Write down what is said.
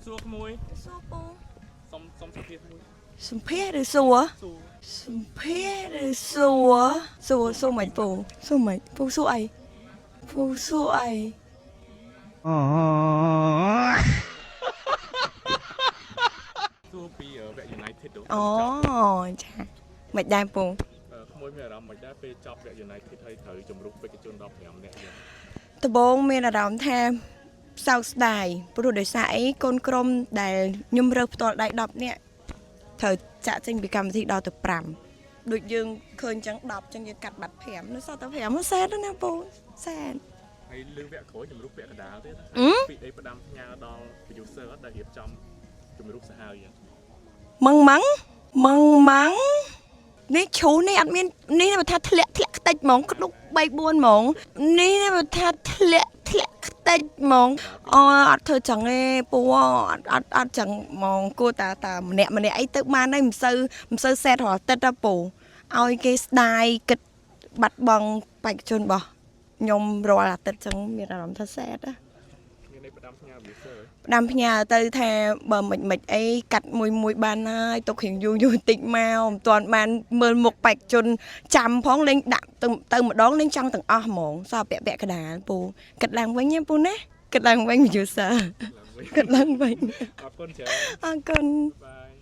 សួរក្មួយ សួរពូ សុំសម្ភារមួយ សំភារឬសួរ សួរ សំភារឬសួរសួរមិនពូសួរមិនពូសួរអីពូសួរអី សួរពីវគ្គ United ទៅ អូចាមិនដែរពូ ក្មួយមានអារម្មណ៍មិនដែរពេលចប់វគ្គ United ហើយត្រូវជំរុះបេក្ខជន15នាក់យ៉ាង ដំបងមានអារម្មណ៍ថាសោកស្ដាយព្រោះដោយសារអីកូនក្រុមដែលខ្ញុំរើសផ្ទាល់ដៃ10នាក់ត្រូវចាក់ចេញពីកម្មវិធីដល់ទៅ5ដូចយើងឃើញចឹង10ចឹងយើងកាត់បាត់5នៅសល់តែ5មកសែនណាពូសែន ហើយលើវគ្គក្រោយជំរុះពាក់កណ្ដាលទៀតពីអីផ្ដាំផ្ញើដល់ producer អត់ដែលរៀបចំជំរុះសាហាវយ៉ាង ម៉ងនេះឈូនេះអត់មាននេះបើថាធ្លាក់ខ្ទេចហ្មងក្តុក3 4ហ្មងនេះបើថាធ្លាក់ខ្ទេចហ្មងអូអត់ធ្វើចឹងទេពូអត់ចឹងហ្មងគួរតាម្នាក់អីទៅបានហើយមិនសូវសែតរាល់ទឹកទេពូឲ្យគេស្ដាយគិតបាត់បង់បេក្ខជនរបស់ខ្ញុំរាល់អាទិត្យចឹងមានអារម្មណ៍ថាសែតណា មានអីផ្ដាំផ្ញើ producer ផ្ដាំផ្ញើទៅថាបើមិនអីកាត់មួយបានហើយទុករៀងយូរតិចមកមិនទាន់បានមើលមុខបេក្ខជនចាំផងលេងដាក់ទៅម្ដងលេងចង់ទាំងអស់ហ្មងសល់ពាក់កណ្ដាលពូគិតឡើងវិញពូណាគិតឡើងវិញ producer គិតឡើងវិញ អរគុណច្រើន អរគុណ បាយ